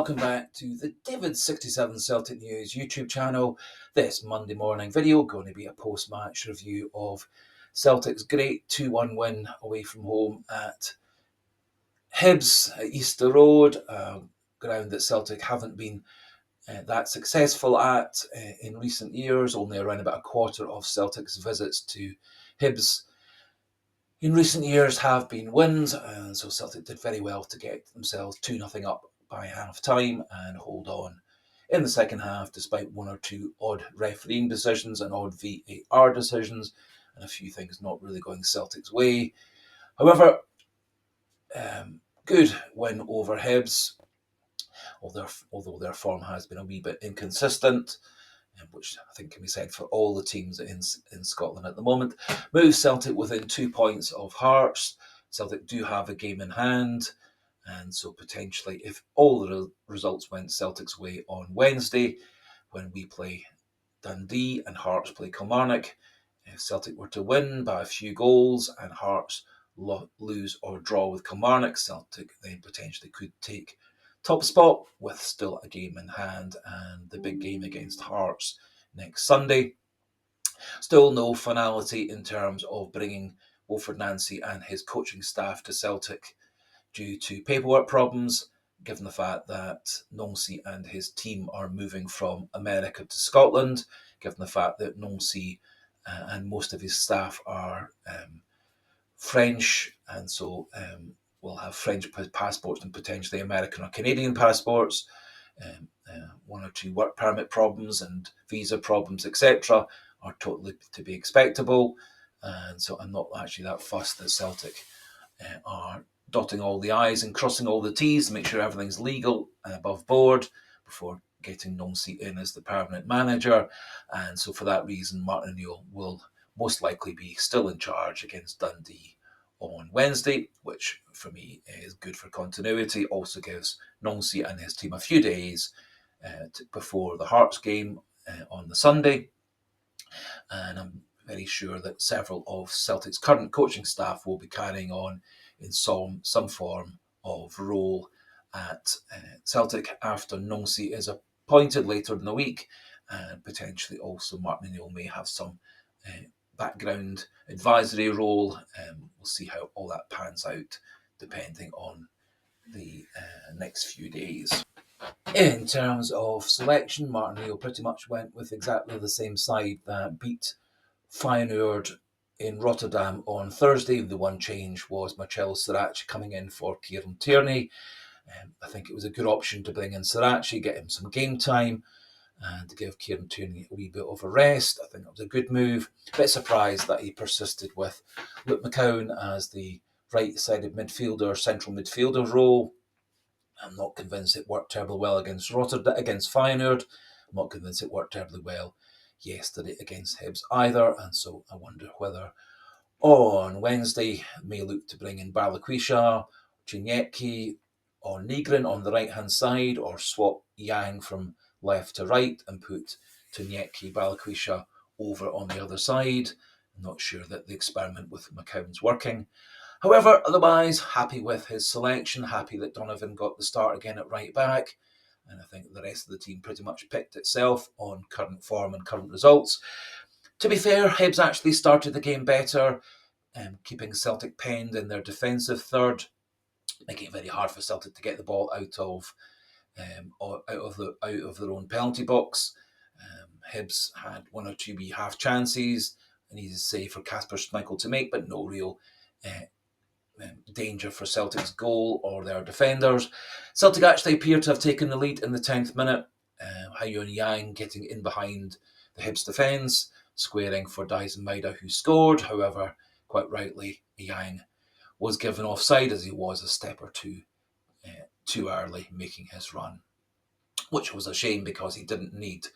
welcome back to the David67 Celtic News YouTube channel. This Monday morning video going to be a post-match review of Celtic's great 2-1 win away from home at Hibs at Easter Road, a ground that Celtic haven't been that successful at in recent years. Only around about a quarter of Celtic's visits to Hibs in recent years have been wins, and so Celtic did very well to get themselves 2-0 up by half-time and hold on in the second half despite one or two odd refereeing decisions and odd VAR decisions and a few things not really going Celtic's way. However, good win over Hibs, although their form has been a wee bit inconsistent, which I think can be said for all the teams in Scotland at the moment. Moves Celtic within 2 points of Hearts. Celtic do have a game in hand, and so potentially, if all the results went Celtic's way on Wednesday, when we play Dundee and Hearts play Kilmarnock, if Celtic were to win by a few goals and Hearts lose or draw with Kilmarnock, Celtic then potentially could take top spot with still a game in hand and the big game against Hearts next Sunday. Still no finality in terms of bringing Wilfred Nancy and his coaching staff to Celtic due to paperwork problems, given the fact that Nancy and his team are moving from America to Scotland, given the fact that Nancy and most of his staff are French, and so will have French passports and potentially American or Canadian passports. One or two work permit problems and visa problems, etc., are totally to be expectable. And so I'm not actually that fussed that Celtic are dotting all the I's and crossing all the T's to make sure everything's legal and above board before getting Nancy in as the permanent manager. And so for that reason, Martin O'Neill will most likely be still in charge against Dundee on Wednesday, which for me is good for continuity. Also gives Nancy and his team a few days before the Hearts game on the Sunday. And I'm very sure that several of Celtic's current coaching staff will be carrying on in some form of role at Celtic after Nancy is appointed later in the week, and potentially also Martin O'Neill may have some background advisory role. We'll see how all that pans out depending on the next few days. In terms of selection, Martin O'Neill pretty much went with exactly the same side that beat Feyenoord in Rotterdam on Thursday. The one change was Marcelo Sirachi coming in for Kieran Tierney. I think it was a good option to bring in Sirachi, get him some game time, and to give Kieran Tierney a wee bit of a rest. I think it was a good move. A bit surprised that he persisted with Luke McCowan as the right-sided midfielder, central midfielder role. I'm not convinced it worked terribly well against Feyenoord. I'm not convinced it worked terribly well yesterday against Hibs either, and so I wonder whether on Wednesday may look to bring in Barlaquisha, Chinyetki, or Nigrin on the right-hand side, or swap Yang from left to right and put Chinyetki, Barlaquisha over on the other side. I'm not sure that the experiment with McCowan's working. However, otherwise, happy with his selection, happy that Donovan got the start again at right back, and I think the rest of the team pretty much picked itself on current form and current results. To be fair, Hibs actually started the game better, keeping Celtic penned in their defensive third, making it very hard for Celtic to get the ball out of their own penalty box. Hibs had one or two wee half chances, an easy save for Kasper Schmeichel to make, but no real danger for Celtic's goal or their defenders. Celtic actually appeared to have taken the lead in the 10th minute. Hyun Yang getting in behind the Hibs defence, squaring for Dyson Maida, who scored. However, quite rightly, Yang was given offside as he was a step or two too early making his run, which was a shame because he didn't need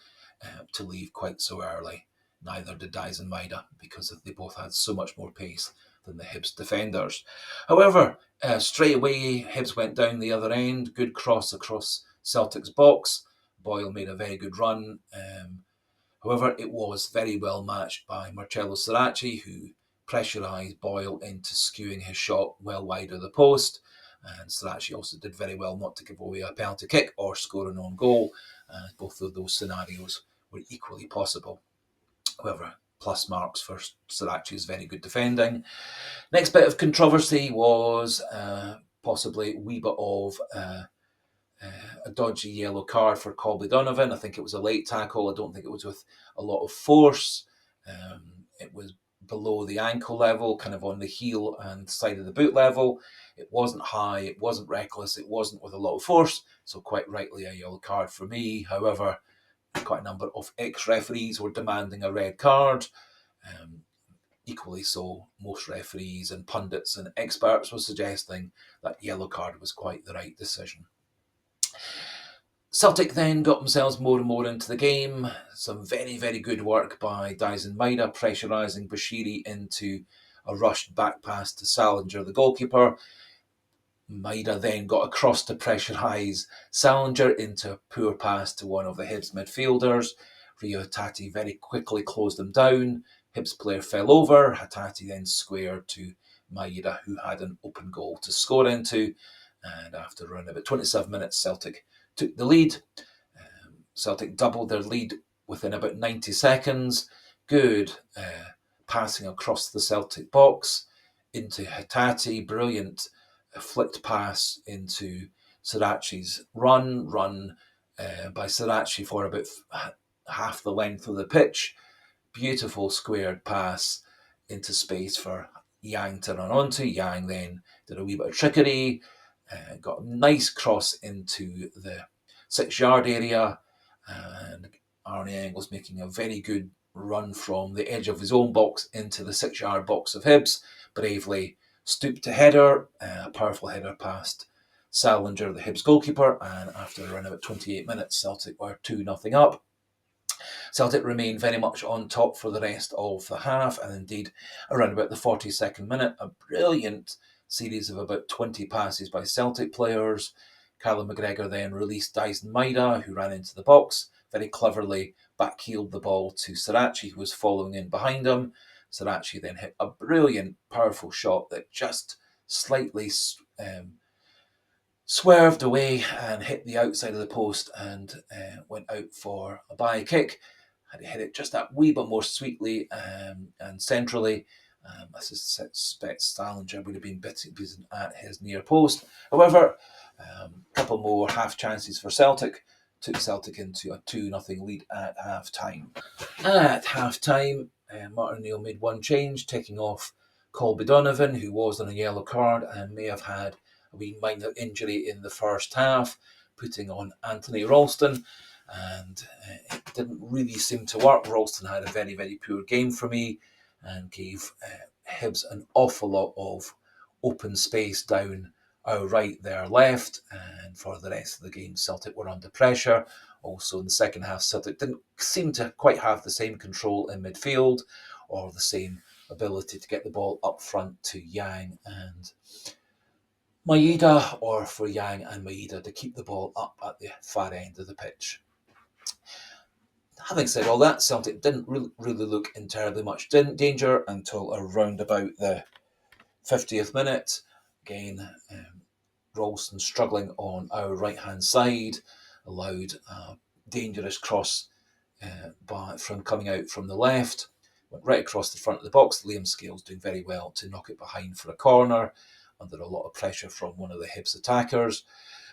to leave quite so early. Neither did Dyson Maida, because they both had so much more pace than the Hibs defenders. However, straight away, Hibs went down the other end. Good cross across Celtic's box. Boyle made a very good run. However, it was very well matched by Marcelo Sirachi, who pressurised Boyle into skewing his shot well wide of the post. And Sriracha also did very well not to give away a penalty kick or score an own goal. Both of those scenarios were equally possible. However, plus marks for Sriracha's very good defending. Next bit of controversy was possibly a wee bit of a dodgy yellow card for Colby Donovan. I think it was a late tackle. I don't think it was with a lot of force. It was below the ankle level, kind of on the heel and side of the boot level. It wasn't high, it wasn't reckless, it wasn't with a lot of force, so quite rightly a yellow card for me. However, quite a number of ex-referees were demanding a red card. Equally so, most referees and pundits and experts were suggesting that yellow card was quite the right decision. Celtic then got themselves more and more into the game. Some very, very good work by Dyson Maida, pressurising Bashiri into a rushed back pass to Salinger, the goalkeeper. Maida then got across to pressurise Salinger into a poor pass to one of the Hibs midfielders. Rio Hatate very quickly closed them down. Hibs player fell over. Hatate then squared to Maida, who had an open goal to score into. And after around about 27 minutes, Celtic took the lead. Celtic doubled their lead within about 90 seconds. Good passing across the Celtic box into Hatate. Brilliant flicked pass into Sriracha's run by Sriracha for about half the length of the pitch. Beautiful squared pass into space for Yang to run onto. Yang then did a wee bit of trickery, got a nice cross into the 6-yard area, and Arnie Engels making a very good run from the edge of his own box into the 6-yard box of Hibs. Bravely stooped to header, a powerful header past Salinger, the Hibs goalkeeper, and after around about 28 minutes, Celtic were 2-0 up. Celtic remained very much on top for the rest of the half, and indeed around about the 42nd minute, a brilliant series of about 20 passes by Celtic players. Callum McGregor then released Dyson Maida, who ran into the box, very cleverly backheeled the ball to Sriracha, who was following in behind him. Sriracha then hit a brilliant, powerful shot that just slightly swerved away and hit the outside of the post and went out for a bye kick. Had he hit it just that wee bit more sweetly and centrally, I suspect Salinger would have been beaten at his near post. However, a couple more half chances for Celtic took Celtic into a 2-0 lead at half time. At half time, Martin O'Neill made one change, taking off Colby Donovan, who was on a yellow card and may have had a wee minor injury in the first half, putting on Anthony Ralston, and it didn't really seem to work. Ralston had a very, very poor game for me and gave Hibs an awful lot of open space down our right, their left, and for the rest of the game, Celtic were under pressure. Also in the second half, Celtic didn't seem to quite have the same control in midfield or the same ability to get the ball up front to Yang and Maida, or for Yang and Maida to keep the ball up at the far end of the pitch. Having said all that, Celtic didn't really look in terribly much danger until around about the 50th minute. Again, Ralston struggling on our right-hand side allowed a dangerous cross from coming out from the left. Went right across the front of the box. Liam Scales doing very well to knock it behind for a corner under a lot of pressure from one of the Hibs attackers.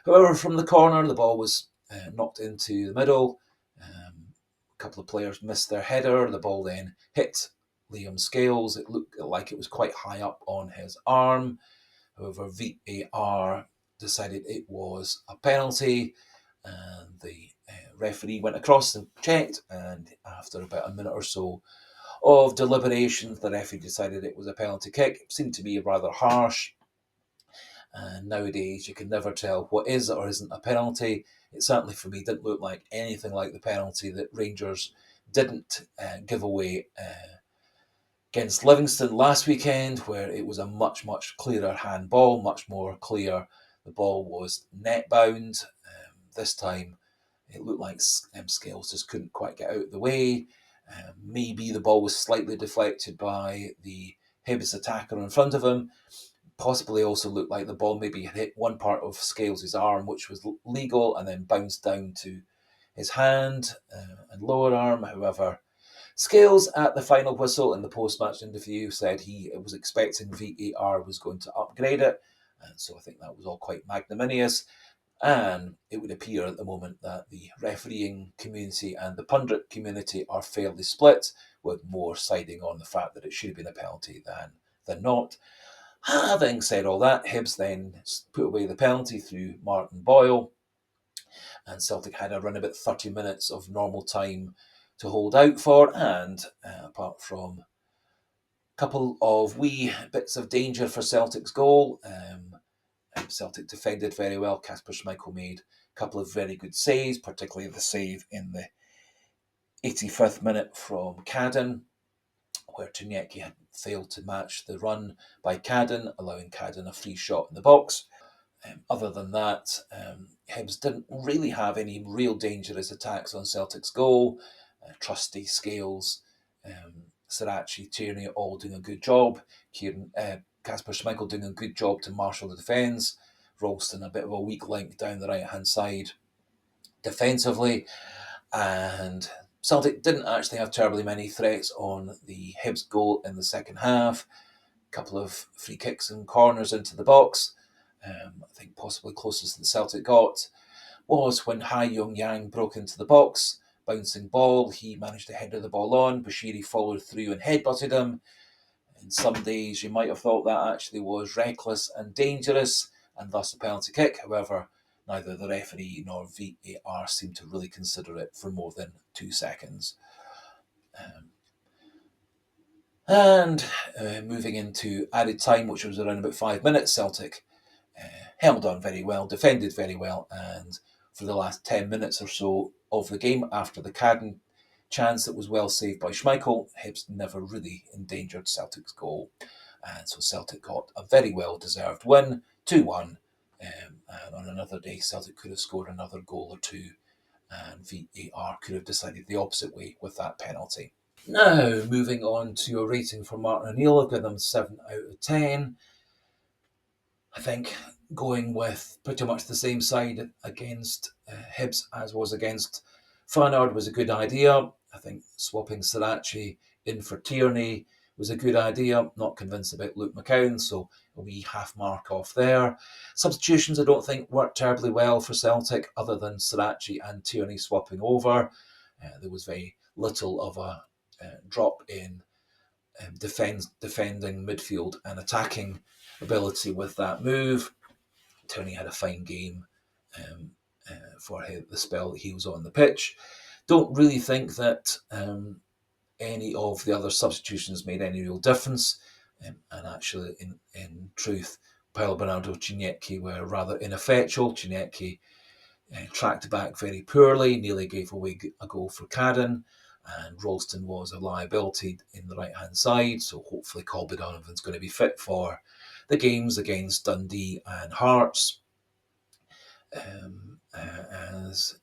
However, from the corner, the ball was knocked into the middle. A couple of players missed their header. The ball then hit Liam Scales. It looked like it was quite high up on his arm. However, VAR decided it was a penalty, and the referee went across and checked, and after about a minute or so of deliberations, the referee decided it was a penalty kick. It seemed to be rather harsh, and nowadays you can never tell what is or isn't a penalty. It certainly for me didn't look like anything like the penalty that Rangers didn't give away against Livingston last weekend, where it was a much, much clearer handball, much more clear. The ball was net bound. This time it looked like Scales just couldn't quite get out of the way. Maybe the ball was slightly deflected by the Hibs attacker in front of him, Possibly also looked like the ball maybe had hit one part of Scales' arm, which was legal, and then bounced down to his hand and lower arm. However, Scales at the final whistle in the post-match interview said he was expecting VAR was going to upgrade it, and so I think that was all quite magnanimous. And it would appear at the moment that the refereeing community and the pundit community are fairly split, with more siding on the fact that it should have been a penalty than not. Having said all that, Hibs then put away the penalty through Martin Boyle, and Celtic had around about 30 minutes of normal time to hold out for, and apart from a couple of wee bits of danger for Celtic's goal, Celtic defended very well. Kasper Schmeichel made a couple of very good saves, particularly the save in the 85th minute from Cadden, where Czerniecki had failed to match the run by Cadden, allowing Cadden a free shot in the box. Other than that, Hibs didn't really have any real dangerous attacks on Celtic's goal. Trusty, Scales, Sirachi, Tierney all doing a good job. Kasper Schmeichel doing a good job to marshal the defence. Ralston a bit of a weak link down the right-hand side defensively. And Celtic didn't actually have terribly many threats on the Hibs goal in the second half. A couple of free kicks and corners into the box. I think possibly closest that Celtic got was when Ha Young Yang broke into the box. Bouncing ball, he managed to header the ball on. Bashiri followed through and headbutted him. In some days, you might have thought that actually was reckless and dangerous, and thus a penalty kick. However, neither the referee nor VAR seemed to really consider it for more than 2 seconds. Moving into added time, which was around about 5 minutes, Celtic held on very well, defended very well, and for the last 10 minutes or so of the game, after the Cadden chance that was well saved by Schmeichel, Hibs never really endangered Celtic's goal. And so Celtic got a very well-deserved win, 2-1. And on another day, Celtic could have scored another goal or two, and VAR could have decided the opposite way with that penalty. Now, moving on to your rating for Martin O'Neill, I've given them 7 out of 10. I think going with pretty much the same side against Hibs as was against Fanard was a good idea. I think swapping Sirachi in for Tierney was a good idea. Not convinced about Luke McCown, so a wee half mark off there. Substitutions I don't think worked terribly well for Celtic, other than Sirachi and Tierney swapping over. There was very little of a drop in defending midfield and attacking ability with that move. Tierney had a fine game for the spell that he was on the pitch. Don't really think that any of the other substitutions made any real difference. And actually, in truth, Paolo Bernardo Czerniecki were rather ineffectual. Czerniecki tracked back very poorly, nearly gave away a goal for Cadden, and Ralston was a liability in the right-hand side, so hopefully Colby Donovan's going to be fit for the games against Dundee and Hearts. As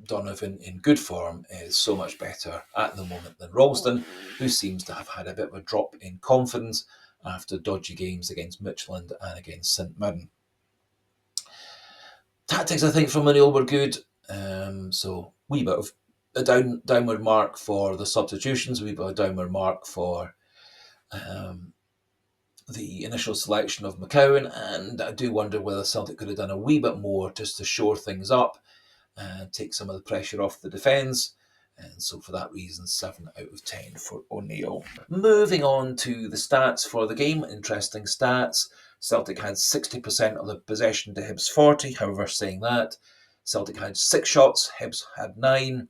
Donovan, in good form, is so much better at the moment than Ralston, who seems to have had a bit of a drop in confidence after dodgy games against Midtjylland and against St Mirren. Tactics, I think, from O'Neill were good. So wee bit of a downward mark for the substitutions, wee bit of a downward mark for the initial selection of McCowan, and I do wonder whether Celtic could have done a wee bit more just to shore things up and take some of the pressure off the defence. And so for that reason, 7 out of 10 for O'Neill. Moving on to the stats for the game, interesting stats. Celtic had 60% of the possession to Hibs 40. However, saying that, Celtic had 6 shots, Hibs had 9.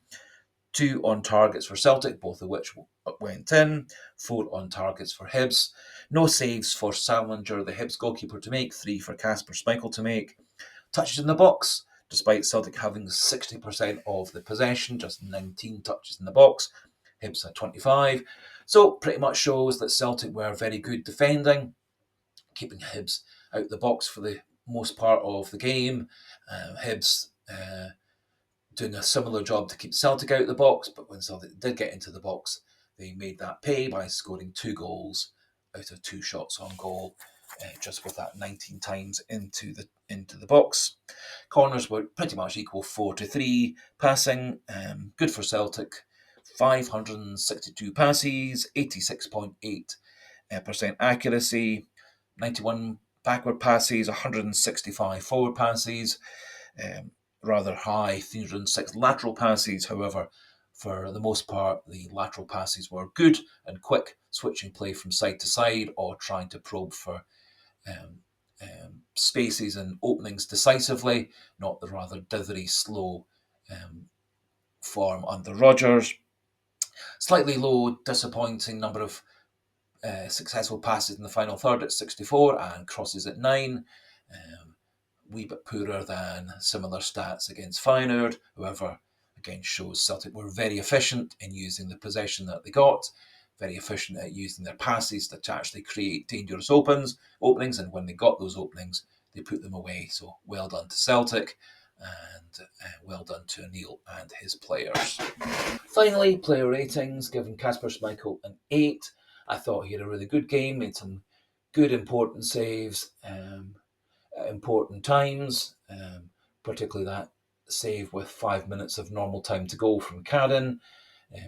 2 on targets for Celtic, both of which went in. 4 on targets for Hibs. No saves for Salinger, the Hibs goalkeeper, to make. 3 for Kasper Schmeichel to make. Touches in the box, despite Celtic having 60% of the possession, just 19 touches in the box. Hibs had 25. So pretty much shows that Celtic were very good defending, keeping Hibs out the box for the most part of the game. Hibs doing a similar job to keep Celtic out of the box, but when Celtic did get into the box, they made that pay by scoring 2 goals out of 2 shots on goal. just with that 19 times into the box. Corners were pretty much equal, 4-3. Passing, good for Celtic, 562 passes, 86.8% accuracy, 91 backward passes, 165 forward passes, rather high, 306 lateral passes. However, for the most part, the lateral passes were good and quick, switching play from side to side or trying to probe for spaces and openings decisively, not the rather dithery, slow form under Rodgers. Slightly low, disappointing number of successful passes in the final third at 64 and crosses at 9. Wee bit poorer than similar stats against Feyenoord. However, again shows Celtic were very efficient in using the possession that they got, very efficient at using their passes to actually create dangerous openings, and when they got those openings, they put them away. So well done to Celtic, and well done to O'Neill and his players. Finally, player ratings, given Kasper Schmeichel an 8. I thought he had a really good game, made some good important saves at important times, particularly that save with 5 minutes of normal time to go from Karen.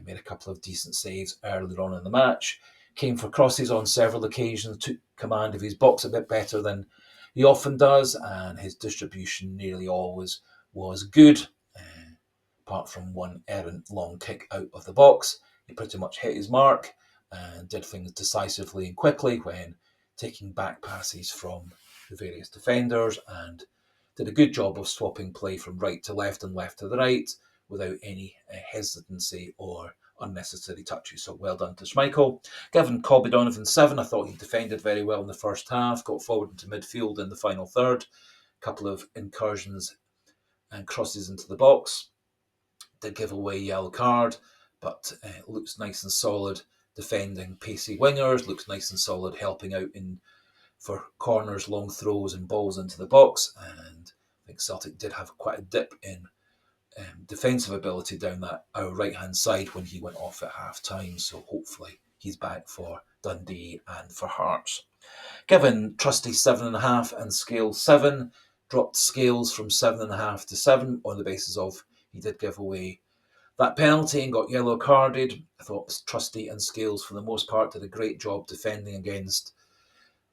Made a couple of decent saves earlier on in the match. Came for crosses on several occasions, took command of his box a bit better than he often does, and his distribution nearly always was good. Apart from one errant long kick out of the box, he pretty much hit his mark and did things decisively and quickly when taking back passes from the various defenders, and did a good job of swapping play from right to left and left to the right without any hesitancy or unnecessary touches. So well done to Schmeichel. Given Colby Donovan 7, I thought he defended very well in the first half, got forward into midfield in the final third, a couple of incursions and crosses into the box. Did give away a yellow card, but looks nice and solid defending pacey wingers, looks nice and solid helping out for corners, long throws and balls into the box, and I think Celtic did have quite a dip in defensive ability down our right-hand side when he went off at half-time, so hopefully he's back for Dundee and for Hearts. Given Trusty 7.5 and Scales 7, dropped Scales from 7.5 to 7 on the basis of he did give away that penalty and got yellow carded. I thought Trusty and Scales, for the most part, did a great job defending against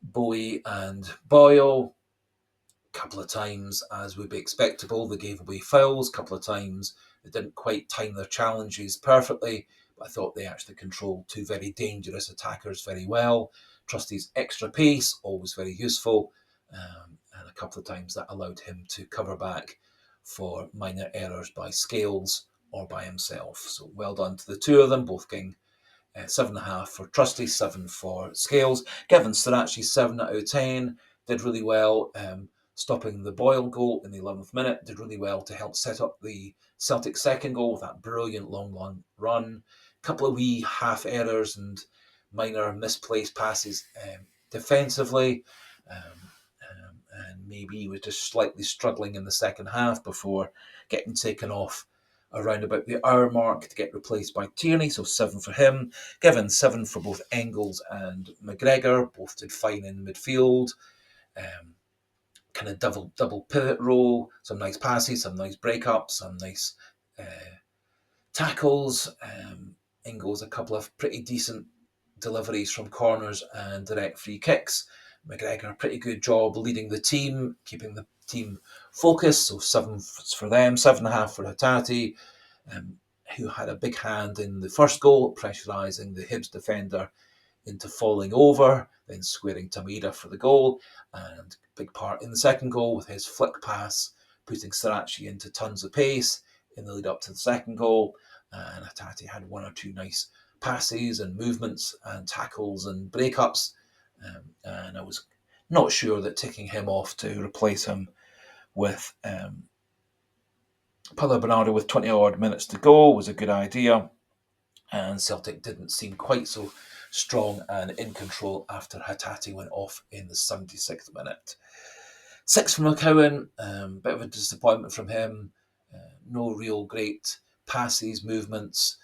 Bowie and Boyle. A couple of times, as would be expectable, they gave away fouls. A couple of times, they didn't quite time their challenges perfectly, but I thought they actually controlled two very dangerous attackers very well. Trusty's extra pace, always very useful, and a couple of times that allowed him to cover back for minor errors by Scales or by himself. So well done to the two of them, both getting 7.5 for Trusty, 7 for Scales. Given Strachey 7 out of 10, did really well, stopping the Boyle goal in the 11th minute, did really well to help set up the Celtic second goal with that brilliant long run. A couple of wee half errors and minor misplaced passes defensively, and maybe he was just slightly struggling in the second half before getting taken off around about the hour mark to get replaced by Tierney, so 7 for him. Given 7 for both Engels and McGregor, both did fine in midfield. Kind of double pivot role, some nice passes, some nice breakups, some nice tackles. Engels a couple of pretty decent deliveries from corners and direct free kicks. McGregor a pretty good job leading the team, keeping the team focused, so 7 for them, 7.5 for Hatate, who had a big hand in the first goal, pressurising the Hibs defender into falling over, then squaring Tamida for the goal, and big part in the second goal with his flick pass, putting Strachey into tons of pace in the lead up to the second goal, and Hatate had one or two nice passes and movements and tackles and breakups, and I was not sure that taking him off to replace him with Paulo Bernardo with 20 odd minutes to go was a good idea, and Celtic didn't seem quite so strong and in control after Hatate went off in the 76th minute. 6 from McCowan, bit of a disappointment from him, no real great passes, movements,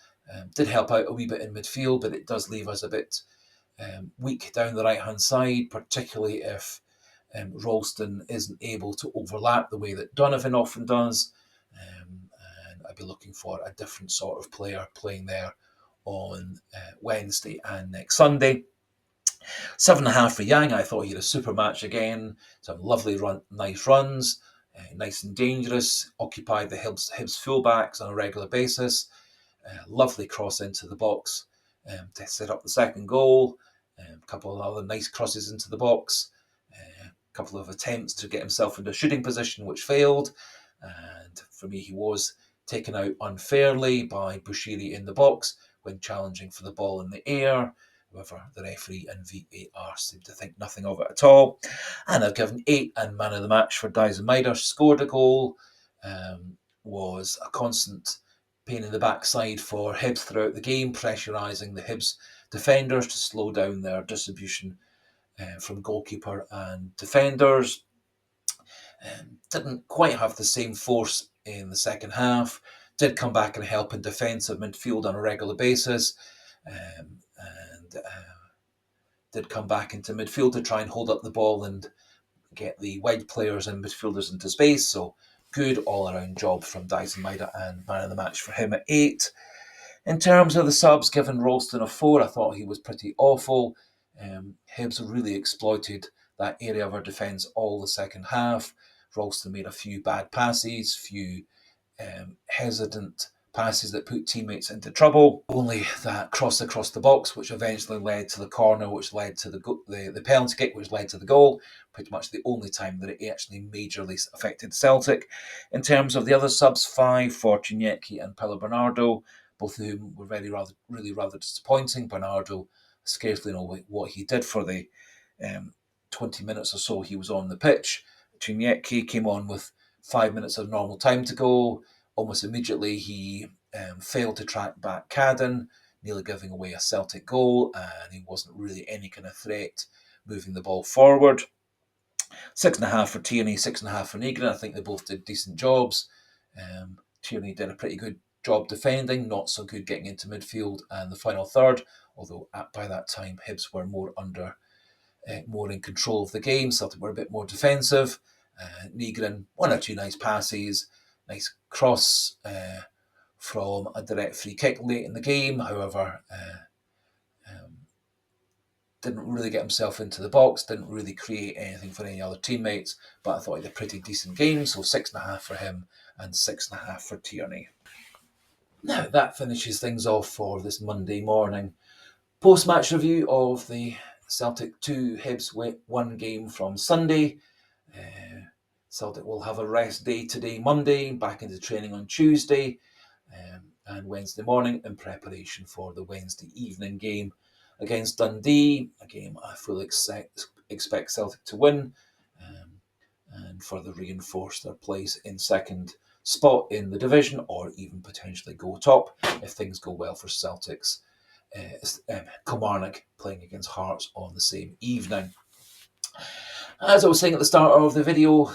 did help out a wee bit in midfield, but it does leave us a bit weak down the right-hand side, particularly if Ralston isn't able to overlap the way that Donovan often does. And I'd be looking for a different sort of player playing there on Wednesday and next Sunday. 7.5 for Yang. I thought he had a super match again. Some lovely nice runs, nice and dangerous. Occupied the Hibs fullbacks on a regular basis. Lovely cross into the box to set up the second goal. A couple of other nice crosses into the box. A couple of attempts to get himself into a shooting position, which failed. And for me, he was taken out unfairly by Bushiri in the box when challenging for the ball in the air. However, the referee and VAR seemed to think nothing of it at all. And I've given 8 and man of the match for Dyson Mider. Scored a goal, was a constant pain in the backside for Hibs throughout the game, pressurising the Hibs defenders to slow down their distribution from goalkeeper and defenders. Didn't quite have the same force in the second half. Did come back and help in defensive midfield on a regular basis. And did come back into midfield to try and hold up the ball and get the wide players and midfielders into space. So good all-around job from Dyson Mider, and man of the match for him at 8. In terms of the subs, given Ralston a 4, I thought he was pretty awful. Hibs really exploited that area of our defence all the second half. Ralston made a few bad passes, few hesitant passes that put teammates into trouble. Only that cross across the box, which eventually led to the corner, which led to the penalty kick, which led to the goal. Pretty much the only time that it actually majorly affected Celtic. In terms of the other subs, 5 for Chinyeki and Paulo Bernardo, both of whom were really rather disappointing. Bernardo, scarcely know what he did for the 20 minutes or so he was on the pitch. Chinyeki came on with 5 minutes of normal time to go. Almost immediately, he failed to track back Cadden, nearly giving away a Celtic goal, and he wasn't really any kind of threat moving the ball forward. 6.5 for Tierney, 6.5 for Negrin. I think they both did decent jobs. Tierney did a pretty good job defending, not so good getting into midfield and the final third, although by that time Hibs were more in control of the game. Celtic were a bit more defensive. Negrin, 1 or 2 nice passes, nice cross from a direct free kick late in the game. However, didn't really get himself into the box, didn't really create anything for any other teammates, but I thought he had a pretty decent game, so 6.5 for him and 6.5 for Tierney. Now, that finishes things off for this Monday morning. Post-match review of the Celtic 2 Hibs 1 game from Sunday. Celtic will have a rest day today, Monday, back into training on Tuesday and Wednesday morning in preparation for the Wednesday evening game against Dundee, a game I fully expect Celtic to win and further reinforce their place in second spot in the division, or even potentially go top if things go well for Celtic's Kilmarnock playing against Hearts on the same evening. As I was saying at the start of the video,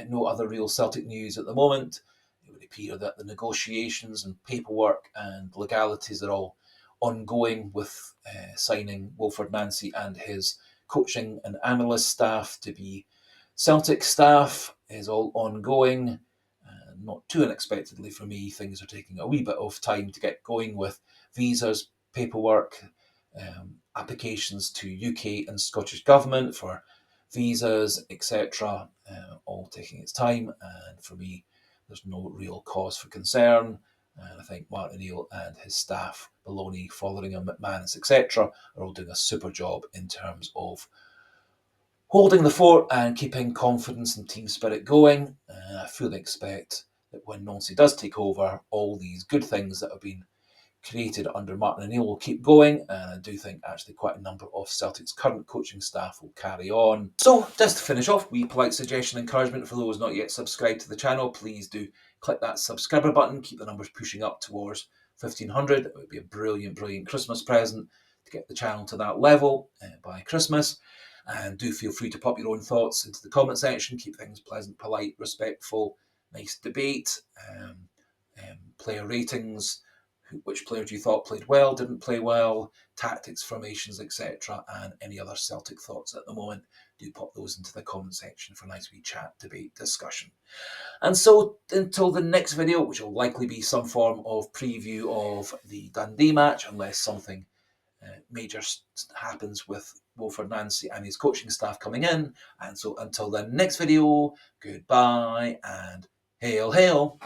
no other real Celtic news at the moment. It would appear that the negotiations and paperwork and legalities are all ongoing with signing Wilfred Nancy and his coaching and analyst staff to be Celtic staff is all ongoing. Not too unexpectedly for me, things are taking a wee bit of time to get going with visas, paperwork, applications to UK and Scottish government for visas, etc., all taking its time. And for me, there's no real cause for concern. And I think Martin O'Neill and his staff, Maloney, Fotheringham, McManus, etc., are all doing a super job in terms of holding the fort and keeping confidence and team spirit going. I fully expect that when Nancy does take over, all these good things that have been created under Martin O'Neill will keep going, and I do think actually quite a number of Celtic's current coaching staff will carry on. So, just to finish off, we polite suggestion and encouragement for those not yet subscribed to the channel, please do click that subscriber button, keep the numbers pushing up towards 1,500. It would be a brilliant, brilliant Christmas present to get the channel to that level by Christmas. And do feel free to pop your own thoughts into the comment section, keep things pleasant, polite, respectful, nice debate, player ratings, which players you thought played well, didn't play well, tactics, formations, etc., and any other Celtic thoughts at the moment. Do pop those into the comment section for a nice wee chat, debate, discussion. And so until the next video, which will likely be some form of preview of the Dundee match, unless something major happens with Wilfred Nancy and his coaching staff coming in. And so until the next video, goodbye and hail, hail.